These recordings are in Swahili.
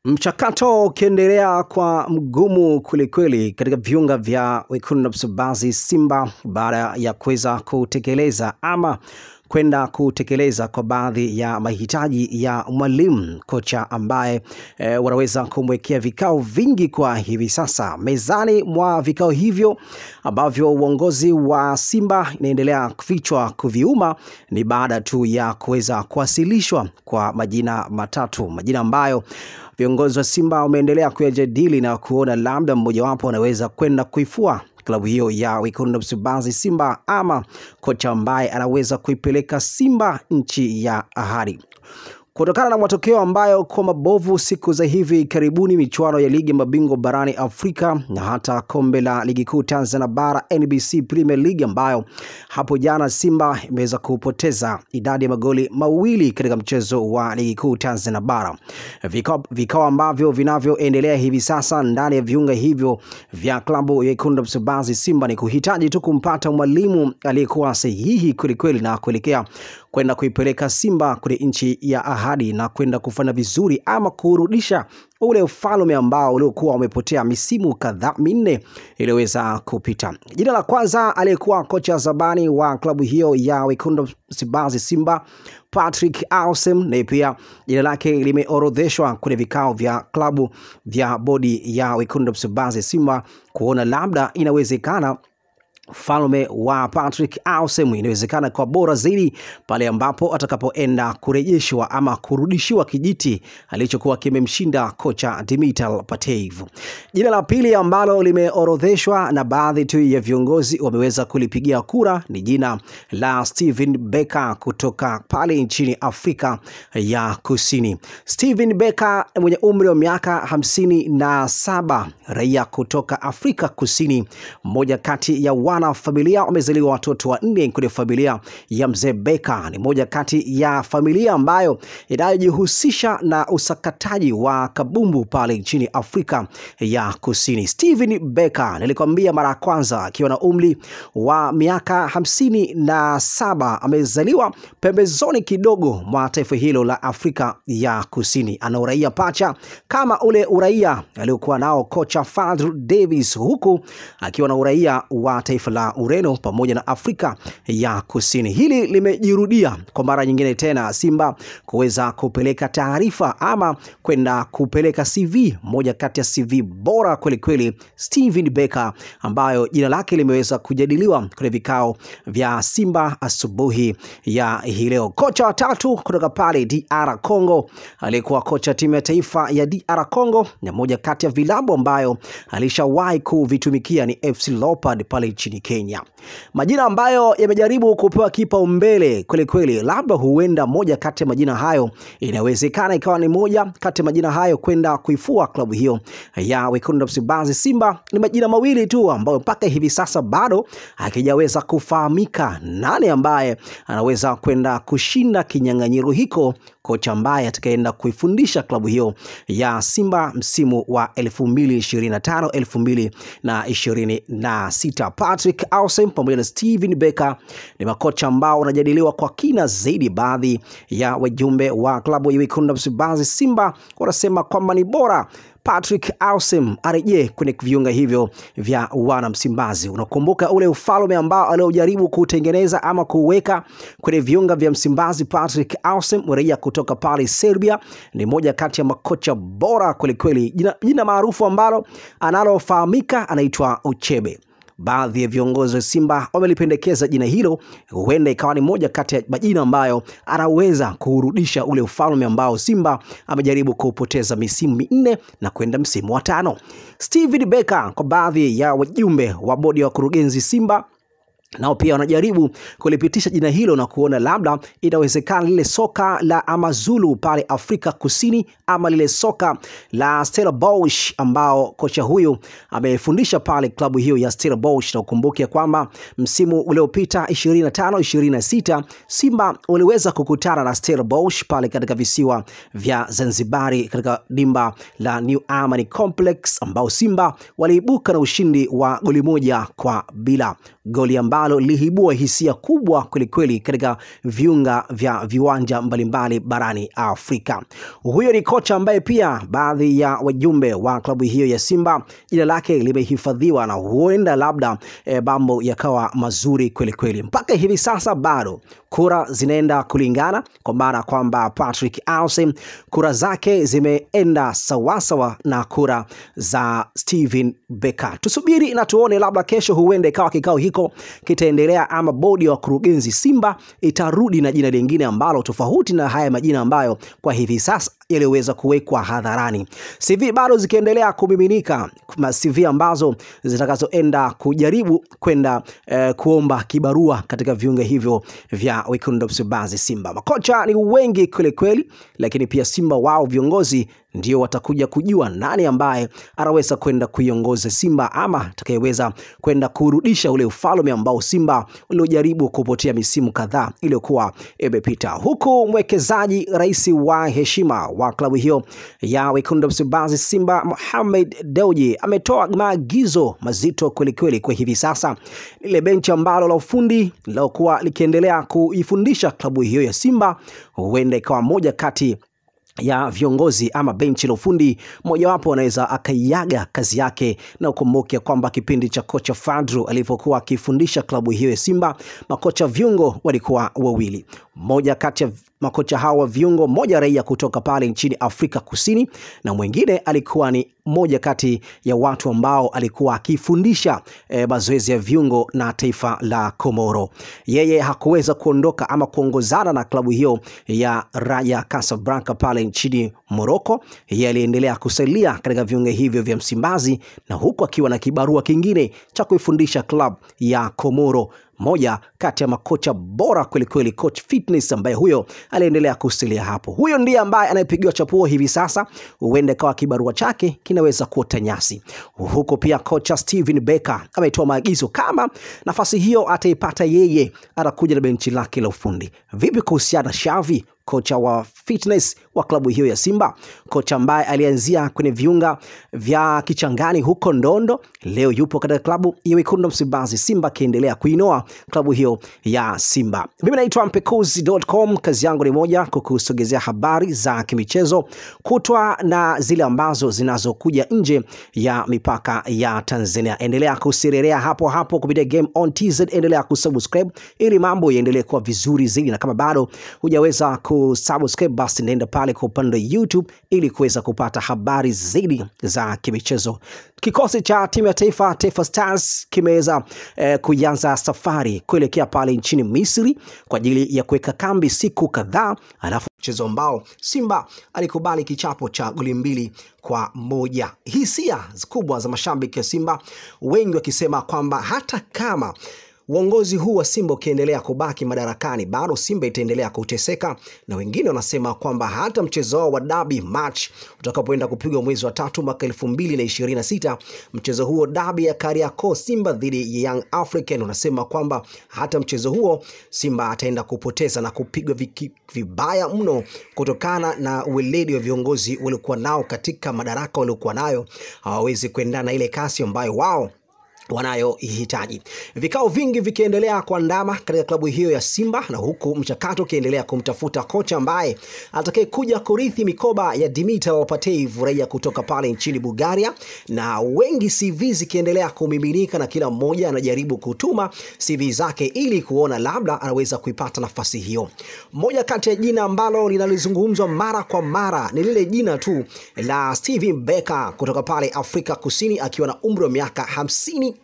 Mchakato ukiendelea kwa mgumu kwelikweli katika viunga vya Wekundu wa Msimbazi Simba baada ya kuweza kutekeleza ama kwenda kutekeleza kwa baadhi ya mahitaji ya mwalimu kocha ambaye wanaweza kumwekea vikao vingi kwa hivi sasa. Mezani mwa vikao hivyo ambavyo uongozi wa Simba inaendelea kufichwa kuviuma ni baada tu ya kuweza kuwasilishwa kwa majina matatu, majina ambayo viongozi wa Simba wameendelea kuyajadili na kuona labda mmoja wapo anaweza kwenda kuifua klabu hiyo ya Wekundu wa Msimbazi Simba ama kocha ambaye anaweza kuipeleka Simba nchi ya ahadi. Kutokana na matokeo ambayo kwa mabovu siku za hivi karibuni, michuano ya ligi mabingwa barani Afrika na hata kombe la ligi kuu Tanzania bara NBC Premier League, ambayo hapo jana Simba imeweza kupoteza idadi ya magoli mawili katika mchezo wa ligi kuu Tanzania bara. Vikao ambavyo vinavyoendelea hivi sasa ndani ya viunga hivyo vya klabu ya Wekundu wa Msimbazi Simba ni kuhitaji tu kumpata mwalimu aliyekuwa sahihi kweli na kuelekea kwenda kuipeleka Simba kwenye nchi ya ahadi na kwenda kufanya vizuri ama kurudisha ule ufalme ambao uliokuwa umepotea misimu kadhaa minne iliyoweza kupita. Jina la kwanza aliyekuwa kocha zamani wa klabu hiyo ya Wekundu wa Msimbazi Simba, Patrick Ausem, na pia jina lake limeorodheshwa kwenye vikao vya klabu vya bodi ya Wekundu wa Msimbazi Simba kuona labda inawezekana falme wa Patrick Ausem inawezekana kwa bora zaidi pale ambapo atakapoenda kurejeshwa ama kurudishiwa kijiti alichokuwa kimemshinda kocha Dimitar Pantev. Jina la pili ambalo limeorodheshwa na baadhi tu ya viongozi wameweza kulipigia kura ni jina la Steven Becker kutoka pale nchini Afrika ya Kusini. Steven Becker mwenye umri wa miaka 57, raia kutoka Afrika Kusini, mmoja kati ya wana familia, wamezaliwa watoto wanne kwenye familia ya mzee Becker. Ni moja kati ya familia ambayo inayojihusisha na usakataji wa kabumbu pale nchini Afrika ya Kusini. Steven Becker nilikwambia mara kwanza akiwa na umri wa miaka 57, amezaliwa pembezoni kidogo mwa taifa hilo la Afrika ya Kusini. Ana uraia pacha kama ule uraia aliokuwa nao kocha Fadlu Davis, huku akiwa na uraia wa taifa la Ureno pamoja na Afrika ya Kusini. Hili limejirudia kwa mara nyingine tena, Simba kuweza kupeleka taarifa ama kwenda kupeleka CV, moja kati ya CV bora kweli Steven Becker, ambayo jina lake limeweza kujadiliwa kwenye vikao vya Simba asubuhi ya hii leo. Kocha wa tatu kutoka pale DR Congo, aliyekuwa kocha timu ya taifa ya DR Congo na moja kati ya vilabu ambayo alishawahi kuvitumikia ni FC Leopard pale nchini Kenya. Majina ambayo yamejaribu kupewa kipaumbele kweli, labda huenda moja kati ya majina hayo inawezekana ikawa ni moja kati ya majina hayo kwenda kuifua klabu hiyo ya Wekundu wa Msimbazi Simba. Ni majina mawili tu ambayo mpaka hivi sasa bado hakijaweza kufahamika nani ambaye anaweza kwenda kushinda kinyang'anyiro hiko, kocha ambaye atakayeenda kuifundisha klabu hiyo ya Simba msimu wa 2025-2026. Patrick Ausem pamoja na Steven Becker ni makocha ambao wanajadiliwa kwa kina zaidi. Baadhi ya wajumbe wa klabu ya Wekundu wa Msimbazi Simba wanasema kwamba ni bora Patrick Ausem arejee kwenye viunga hivyo vya wana Msimbazi. Unakumbuka ule ufalme ambao aliojaribu kutengeneza ama kuweka kwenye viunga vya Msimbazi? Patrick Ausem, raia kutoka pale Serbia, ni moja kati ya makocha bora kweli. Jina maarufu ambalo analofahamika anaitwa Uchebe. Baadhi ya viongozi wa Simba wamelipendekeza jina hilo, huenda ikawa ni moja kati ya majina ambayo anaweza kurudisha ule ufalme ambao Simba amejaribu kupoteza misimu minne na kwenda msimu wa 5. Steven Becker, kwa baadhi ya wajumbe wa bodi ya wakurugenzi Simba, nao pia wanajaribu kulipitisha jina hilo na kuona labda inawezekana lile soka la Amazulu pale Afrika Kusini ama lile soka la Stellenbosch ambao kocha huyu amefundisha pale klabu hiyo ya Stellenbosch. Na ukumbuke kwamba msimu uliopita 25-26 Simba waliweza kukutana na Stellenbosch pale katika visiwa vya Zanzibari katika dimba la New Amani Complex, ambao Simba waliibuka na ushindi wa goli 1-0, goli ambalo ambalo liliibua hisia kubwa kwelikweli katika viunga vya viwanja mbalimbali barani Afrika. Huyo ni kocha ambaye pia baadhi ya wajumbe wa klabu hiyo ya Simba jina lake limehifadhiwa, na huenda labda mambo yakawa mazuri kwelikweli. Mpaka hivi sasa bado kura zinaenda kulingana, kwa maana kwamba Patrick Aussems kura zake zimeenda sawasawa na kura za Steven Becker. Tusubiri na tuone, labda kesho huenda ikawa kikao hiko kitaendelea, ama bodi ya wakurugenzi Simba itarudi na jina lingine ambalo tofauti na haya majina ambayo kwa hivi sasa yaliweza kuwekwa hadharani. CV bado zikiendelea kumiminika, CV ambazo zitakazoenda kujaribu kwenda kuomba kibarua katika viunga hivyo vya Wekundu wa Msimbazi Simba. Makocha ni wengi kweli, lakini pia Simba wao viongozi ndio watakuja kujua nani ambaye anaweza kwenda kuiongoza Simba, ama atakayeweza kwenda kurudisha ule ufalme ambao Simba waliojaribu kupotea misimu kadhaa iliyokuwa imepita. Huku mwekezaji rais wa heshima wa klabu hiyo ya Wekundu wa Msimbazi Simba, Mohamed Dewji, ametoa maagizo mazito kweli kwa hivi sasa. Ile benchi ambalo la ufundi lilokuwa likiendelea kuifundisha klabu hiyo ya Simba huenda ikawa moja kati ya viongozi ama benchi la ufundi mojawapo anaweza akaiaga kazi yake. Na ukumbuke kwamba kipindi cha kocha Fadru alipokuwa akifundisha klabu hiyo ya Simba, makocha viungo walikuwa wawili. Mmoja kati ya makocha hawa viungo, mmoja raia kutoka pale nchini Afrika Kusini, na mwingine alikuwa ni moja kati ya watu ambao alikuwa akifundisha mazoezi ya viungo na taifa la Komoro. Yeye hakuweza kuondoka ama kuongozana na klabu hiyo ya Raja Casablanca pale nchini Morocco. Yeye aliendelea kusalia katika viunga hivyo vya Msimbazi, na huku akiwa na kibarua kingine cha kuifundisha klabu ya Komoro. Moja kati ya makocha bora kweli, coach fitness, ambaye huyo aliendelea kusalia hapo. Huyo ndiye ambaye anayepigiwa chapuo hivi sasa, huenda kawa kibarua chake kinaweza kuota nyasi. Huko pia kocha Steven Becker ametoa maagizo kama nafasi hiyo ataipata yeye, atakuja na benchi lake la ufundi. Vipi kuhusiana Xavi, kocha wa fitness wa klabu hiyo ya Simba, kocha ambaye alianzia kwenye viunga vya Kichangani huko Ndondo, leo yupo katika klabu ya Wekundu wa Msimbazi Simba, kiendelea kuinoa klabu hiyo ya Simba. Mimi naitwa Mpekuzi.com, kazi yangu ni moja, kukusogezea habari za kimichezo kutwa na zile ambazo zinazokuja nje ya mipaka ya Tanzania. Endelea kusirerea hapo kupitia Game On TZ, endelea kusubscribe ili mambo yaendelee kuwa vizuri zaidi, na kama bado hujaweza kusubscribe basi nenda pale kwa upande wa YouTube ili kuweza kupata habari zaidi za kimichezo. Kikosi cha timu ya Taifa Stars kimeweza kuanza safari kuelekea pale nchini Misri kwa ajili ya kuweka kambi siku kadhaa, alafu mchezo ambao Simba alikubali kichapo cha goli 2-1. Hisia kubwa za mashabiki ya Simba, wengi wakisema kwamba hata kama uongozi huu wa Simba ukiendelea kubaki madarakani, bado Simba itaendelea kuteseka, na wengine wanasema kwamba hata mchezo wao wa derby match utakapoenda kupigwa mwezi wa 3 mwaka 2026, mchezo huo derby ya Kariakoo, Simba dhidi ya Young African, wanasema kwamba hata mchezo huo Simba ataenda kupoteza na kupigwa vibaya mno, kutokana na weledi wa viongozi waliokuwa nao katika madaraka waliokuwa nayo. Hawawezi kuendana na ile kasi ambayo wao wanayohitaji. Vikao vingi vikiendelea kuandama katika klabu hiyo ya Simba, na huku mchakato ukiendelea kumtafuta kocha ambaye atakayekuja kurithi mikoba ya Dimitar Patev, raia kutoka pale nchini Bulgaria, na wengi CV zikiendelea kumiminika, na kila mmoja anajaribu kutuma CV zake ili kuona labda anaweza kuipata nafasi hiyo. Moja kati ya jina ambalo linalizungumzwa mara kwa mara ni lile jina tu la Steven Becker kutoka pale Afrika Kusini, akiwa na umri wa miaka 57.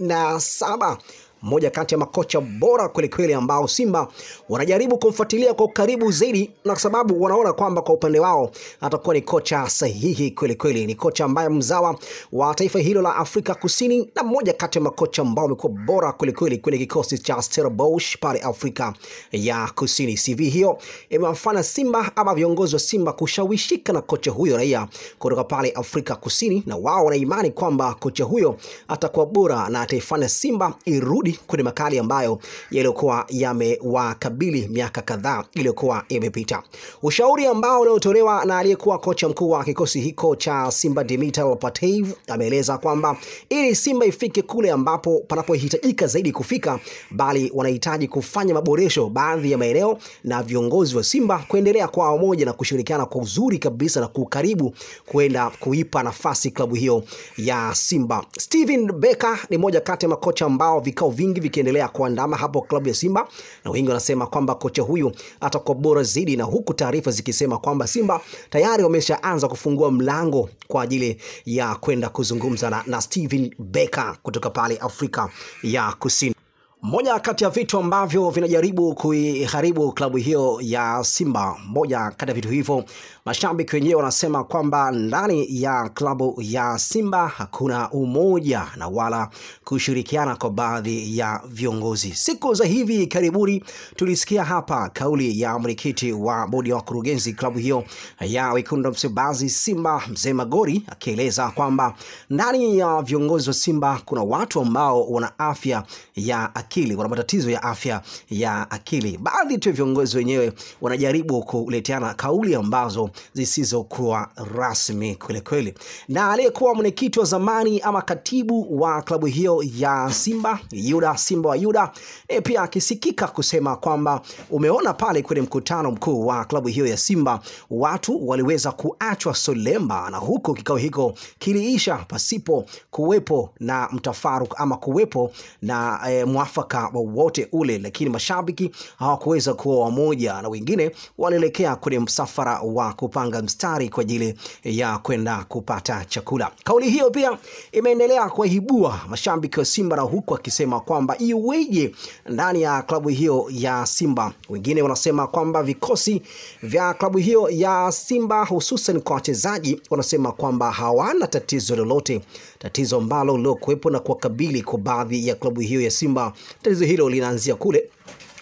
Mmoja kati ya makocha bora kweli ambao Simba wanajaribu kumfuatilia kwa karibu zaidi, na sababu wanaona kwamba kwa upande wao atakuwa ni kocha sahihi kweli. Ni kocha ambaye mzawa wa taifa hilo la Afrika Kusini, na mmoja kati ya makocha ambao wamekuwa bora kweli kwenye kikosi cha Stellenbosch pale Afrika ya Kusini. CV hiyo imewafanya Simba ama viongozi wa Simba kushawishika na kocha huyo raia kutoka pale Afrika Kusini, na wao wana imani kwamba kocha huyo atakuwa bora na ataifanya Simba irudi kurudi kwenye makali ambayo yalikuwa yamewakabili miaka kadhaa iliyokuwa imepita. Ushauri ambao uliotolewa na aliyekuwa kocha mkuu wa kikosi hiko cha Simba Dimitar Pantev ameeleza kwamba ili Simba ifike kule ambapo panapohitajika zaidi kufika, bali wanahitaji kufanya maboresho baadhi ya maeneo, na viongozi wa Simba kuendelea kwa umoja na kushirikiana kwa uzuri kabisa na kukaribu kwenda kuipa nafasi klabu hiyo ya Simba. Steven Becker ni moja kati ya makocha ambao vikao vingi vikiendelea kuandama hapo klabu ya Simba, na wengi wanasema kwamba kocha huyu atakuwa bora zaidi, na huku taarifa zikisema kwamba Simba tayari wameshaanza kufungua mlango kwa ajili ya kwenda kuzungumza na Steven Becker kutoka pale Afrika ya Kusini. Moja kati ya vitu ambavyo vinajaribu kuiharibu klabu hiyo ya Simba, moja kati ya vitu hivyo, mashabiki wenyewe wanasema kwamba ndani ya klabu ya Simba hakuna umoja na wala kushirikiana kwa baadhi ya viongozi. Siku za hivi karibuni tulisikia hapa kauli ya mwenyekiti wa bodi ya wakurugenzi klabu hiyo ya Wekundu wa Msimbazi Simba, Mzee Magori, akieleza kwamba ndani ya viongozi wa Simba kuna watu ambao wana afya ya akili, wana matatizo ya afya ya akili. Baadhi tu viongozi wenyewe wanajaribu kuleteana kauli ambazo zisizokuwa rasmi kweli kweli. Na aliyekuwa mwenyekiti wa zamani ama katibu wa klabu hiyo ya Simba, Simba wa Yuda, pia akisikika kusema kwamba umeona pale kwenye mkutano mkuu wa klabu hiyo ya Simba watu waliweza kuachwa solemba, na huko kikao hiko kiliisha pasipo kuwepo na mtafaruku ama kuwepo na mwafaka wote ule, lakini mashabiki hawakuweza kuwa wamoja na wengine walielekea kwenye msafara wa kupanga mstari kwa ajili ya kwenda kupata chakula. Kauli hiyo pia imeendelea kuibua mashabiki wa Simba, na huku akisema kwamba iweje ndani ya klabu hiyo ya Simba. Wengine wanasema kwamba vikosi vya klabu hiyo ya Simba hususan kwa wachezaji wanasema kwamba hawana tatizo lolote, tatizo ambalo lilokuwepo na kuwakabili kwa baadhi ya klabu hiyo ya Simba. Tatizo hilo linaanzia kule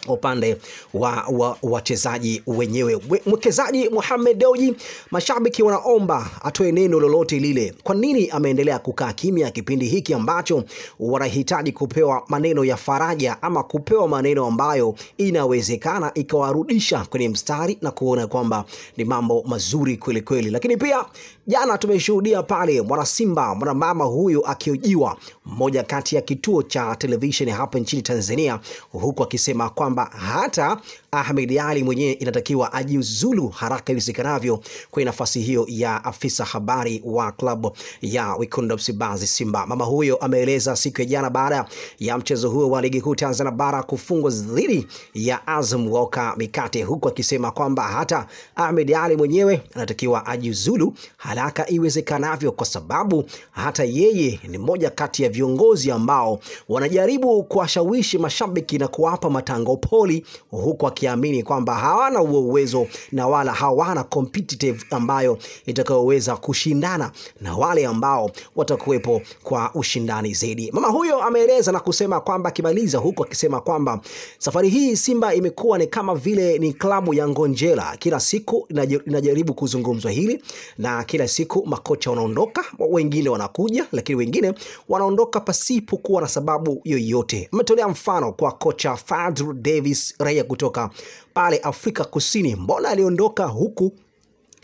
upande wa wachezaji wenyewe. Mwekezaji Mohamed Dewji, mashabiki wanaomba atoe neno lolote lile. Kwa nini ameendelea kukaa kimya kipindi hiki ambacho wanahitaji kupewa maneno ya faraja ama kupewa maneno ambayo inawezekana ikawarudisha kwenye mstari na kuona kwamba ni mambo mazuri kweli kweli. Lakini pia jana tumeshuhudia pale mwana Simba, mwana mama huyu akiojiwa mmoja kati ya kituo cha television hapa nchini Tanzania, huku akisema kwamba hata Ahmed Ally mwenyewe inatakiwa ajiuzulu haraka iwezekanavyo kwa nafasi hiyo ya afisa habari wa klabu ya Wekundu wa Msimbazi Simba. Mama huyo ameeleza siku ya jana baada ya mchezo huo wa ligi kuu Tanzania bara kufungwa dhidi ya Azam Woka Mikate, huku akisema kwamba hata Ahmed Ally mwenyewe anatakiwa ajiuzulu haraka iwezekanavyo, kwa sababu hata yeye ni moja kati ya viongozi ambao wanajaribu kuwashawishi mashabiki na kuwapa matango poli, huku akiamini kwamba hawana uwezo na wala hawana competitive ambayo itakayoweza kushindana na wale ambao watakuwepo kwa ushindani zaidi. Mama huyo ameeleza na kusema kwamba kimaliza, huku akisema kwamba safari hii Simba imekuwa ni kama vile ni klabu ya ngonjera, kila siku inajaribu kuzungumzwa hili, na kila siku makocha wanaondoka, wengine wanakuja, lakini wengine wanaondoka pasipo kuwa na sababu yoyote. Ametolea mfano kwa kocha Fadlu Davis, raia kutoka pale Afrika Kusini. Mbona aliondoka, huku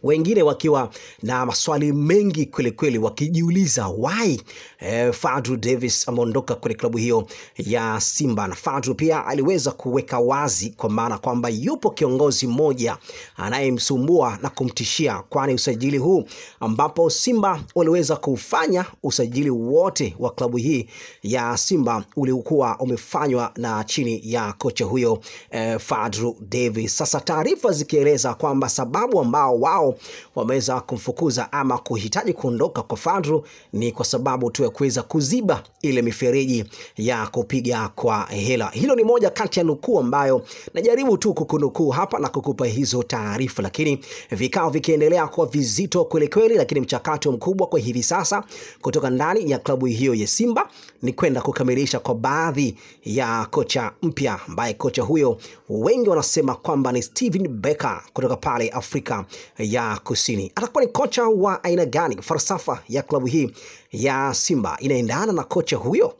wengine wakiwa na maswali mengi kweli kweli wakijiuliza why Fadlu Davis ameondoka kwenye klabu hiyo ya Simba. Na Fadlu pia aliweza kuweka wazi kwa maana kwamba yupo kiongozi mmoja anayemsumbua na kumtishia, kwani usajili huu ambapo Simba waliweza kufanya usajili wote wa klabu hii ya Simba ulikuwa umefanywa na chini ya kocha huyo Fadlu Davis. Sasa taarifa zikieleza kwamba sababu ambao wao wameweza kumfukuza ama kuhitaji kuondoka kwa Fadlu ni kwa sababu tu ya kuweza kuziba ile mifereji ya kupiga kwa hela. Hilo ni moja kati ya nukuu ambayo najaribu tu kukunukuu hapa na kukupa hizo taarifa, lakini vikao vikiendelea kwa vizito kweli kweli, lakini mchakato mkubwa kwa hivi sasa kutoka ndani ya klabu hiyo ya Simba ni kwenda kukamilisha kwa baadhi ya kocha mpya, ambaye kocha huyo wengi wanasema kwamba ni Steven Becker kutoka pale Afrika ya Kusini. Atakuwa ni kocha wa aina gani? Falsafa ya klabu hii ya Simba inaendana na kocha huyo?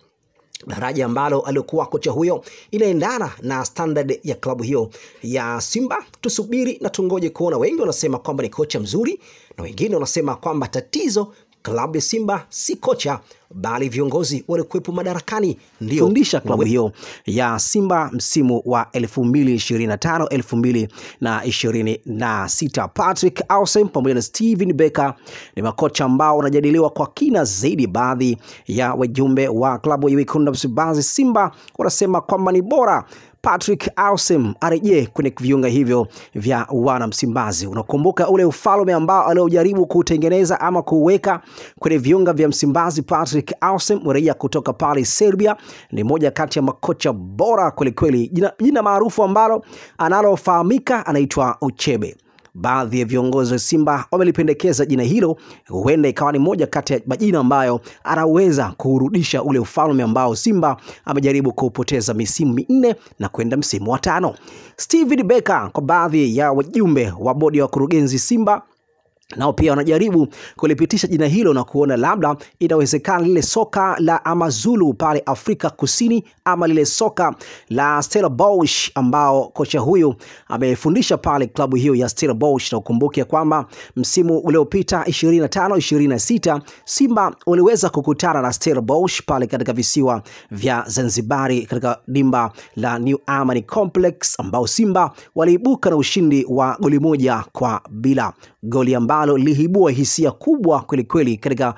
daraja ambalo alikuwa kocha huyo inaendana na standard ya klabu hiyo ya Simba. Tusubiri na tungoje kuona. Wengi wanasema kwamba ni kocha mzuri na wengine wanasema kwamba tatizo klabu ya Simba si kocha bali viongozi walikuwepo madarakani ndio fundisha klabu hiyo ya Simba msimu wa 2025-2026. Patrick Ausem pamoja na Steven Becker ni makocha ambao wanajadiliwa kwa kina zaidi. Baadhi ya wajumbe wa klabu ya Wekundu wa Msimbazi Simba wanasema kwamba ni bora Patrick Ausem arejee kwenye viunga hivyo vya wana Msimbazi. Unakumbuka ule ufalme ambao aliojaribu kutengeneza ama kuweka kwenye viunga vya Msimbazi. Patrick Ausem mrejea kutoka pale Serbia, ni moja kati ya makocha bora kweli. Jina maarufu ambalo analofahamika anaitwa Uchebe. Baadhi ya viongozi wa Simba wamelipendekeza jina hilo, huenda ikawa ni moja kati ya majina ambayo anaweza kurudisha ule ufalme ambao Simba amejaribu kupoteza misimu 4 na kwenda msimu wa 5. Steven Becker, kwa baadhi ya wajumbe wa bodi ya wakurugenzi Simba, nao pia wanajaribu kulipitisha jina hilo na kuona labda inawezekana lile soka la Amazulu pale Afrika Kusini ama lile soka la Stellenbosch ambao kocha huyu amefundisha pale klabu hiyo ya Stellenbosch. Na ukumbuke kwamba msimu uliopita 25-26 Simba waliweza kukutana na Stellenbosch pale katika visiwa vya Zanzibari katika dimba la New Amani Complex, ambao Simba waliibuka na ushindi wa goli 1-0, goli ambalo lihibua hisia kubwa kweli katika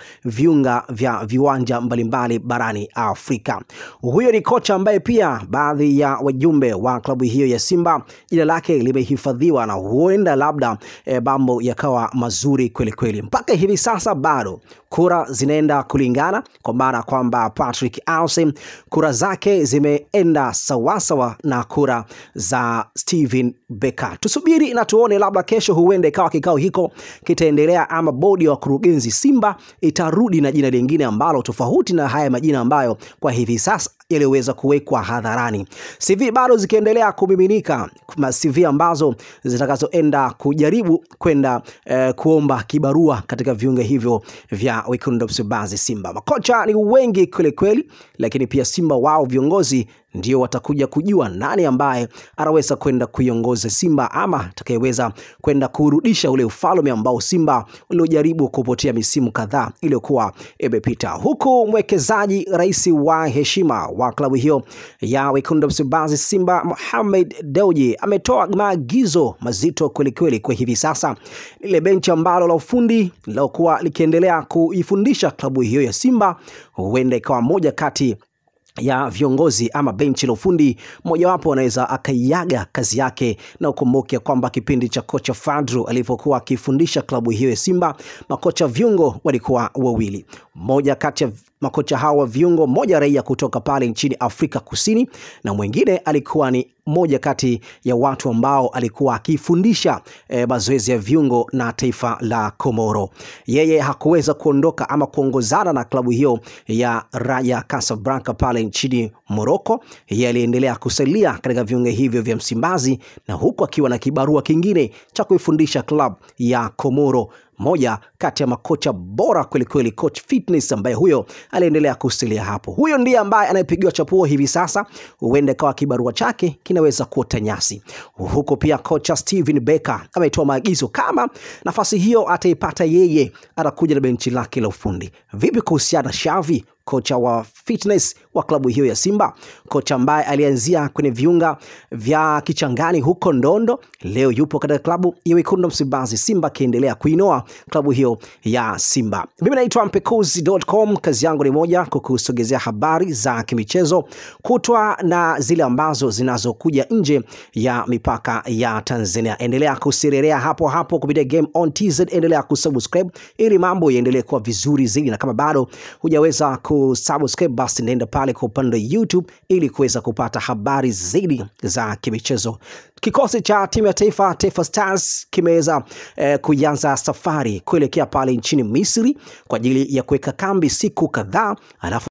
viwanja mbalimbali barani Afrika. Huyo ni kocha ambaye pia baadhi ya wajumbe wa klabu hiyo ya Simba jina lake limehifadhiwa na huenda labda mambo yakawa mazuri kweli. Mpaka hivi sasa bado kura zinaenda kulingana, kwa maana kwamba Patrick Ausem kura zake zimeenda sawasawa na kura za Steven Becker. Tusubiri na tuone, labda kesho huenda ikawa kikao hiko kitaendelea ama bodi ya wakurugenzi Simba itarudi na jina lingine ambalo tofauti na haya majina ambayo kwa hivi sasa yaliweza kuwekwa hadharani. CV bado zikiendelea kumiminika, CV ambazo zitakazoenda kujaribu kwenda kuomba kibarua katika viunga hivyo vya Wekundu wa Msimbazi Simba. Makocha ni wengi kweli, lakini pia Simba wao viongozi ndio watakuja kujua nani ambaye anaweza kwenda kuiongoza Simba ama atakayeweza kwenda kurudisha ule ufalme ambao Simba waliojaribu kupotea misimu kadhaa iliyokuwa imepita. Huku mwekezaji rais wa heshima wa klabu hiyo ya Wekundu wa Msimbazi Simba Mohamed Dewji ametoa maagizo mazito kweli kwa hivi sasa. Ile benchi ambalo la ufundi lilokuwa likiendelea kuifundisha klabu hiyo ya Simba huenda ikawa moja kati ya viongozi ama benchi la ufundi mojawapo anaweza akaiaga kazi yake. Na ukumbuke kwamba kipindi cha kocha Fadru alipokuwa akifundisha klabu hiyo ya Simba, makocha viungo walikuwa wawili. Mmoja kati ya makocha hawa viungo, mmoja raia kutoka pale nchini Afrika Kusini na mwingine alikuwa ni moja kati ya watu ambao alikuwa akifundisha mazoezi ya viungo na taifa la Komoro. Yeye hakuweza kuondoka ama kuongozana na klabu hiyo ya Raja Casablanca pale nchini Morocco. Yeye aliendelea kusalia katika viunga hivyo vya Msimbazi, na huku akiwa na kibarua kingine cha kuifundisha klabu ya Komoro. Moja kati ya makocha bora kweli, coach fitness ambaye huyo aliendelea kusalia hapo. Huyo ndiye ambaye anayepigiwa chapuo hivi sasa, huenda kawa kibarua chake kinaweza kuota nyasi. Huko pia kocha Steven Becker ametoa maagizo kama nafasi hiyo ataipata yeye, atakuja na benchi lake la ufundi. Vipi kuhusiana Xavi, kocha wa fitness wa klabu hiyo ya Simba, kocha ambaye alianzia kwenye viunga vya Kichangani huko Ndondo, leo yupo katika klabu ya Wekundu wa Msimbazi Simba akiendelea kuinoa klabu hiyo ya Simba. Mimi naitwa Mpekuzi.com, kazi yangu ni moja, kukusogezea habari za kimichezo kutwa na zile ambazo zinazokuja nje ya mipaka ya Tanzania. Endelea kusirerea hapo kupitia Game on TZ, endelea kusubscribe ili mambo yaendelee kuwa vizuri zaidi, na kama bado hujaweza kusubscribe basi nenda pale kwa upande wa YouTube ili kuweza kupata habari zaidi za kimichezo. Kikosi cha timu ya taifa Taifa Stars kimeweza kuanza safari kuelekea pale nchini Misri kwa ajili ya kuweka kambi siku kadhaa, alafu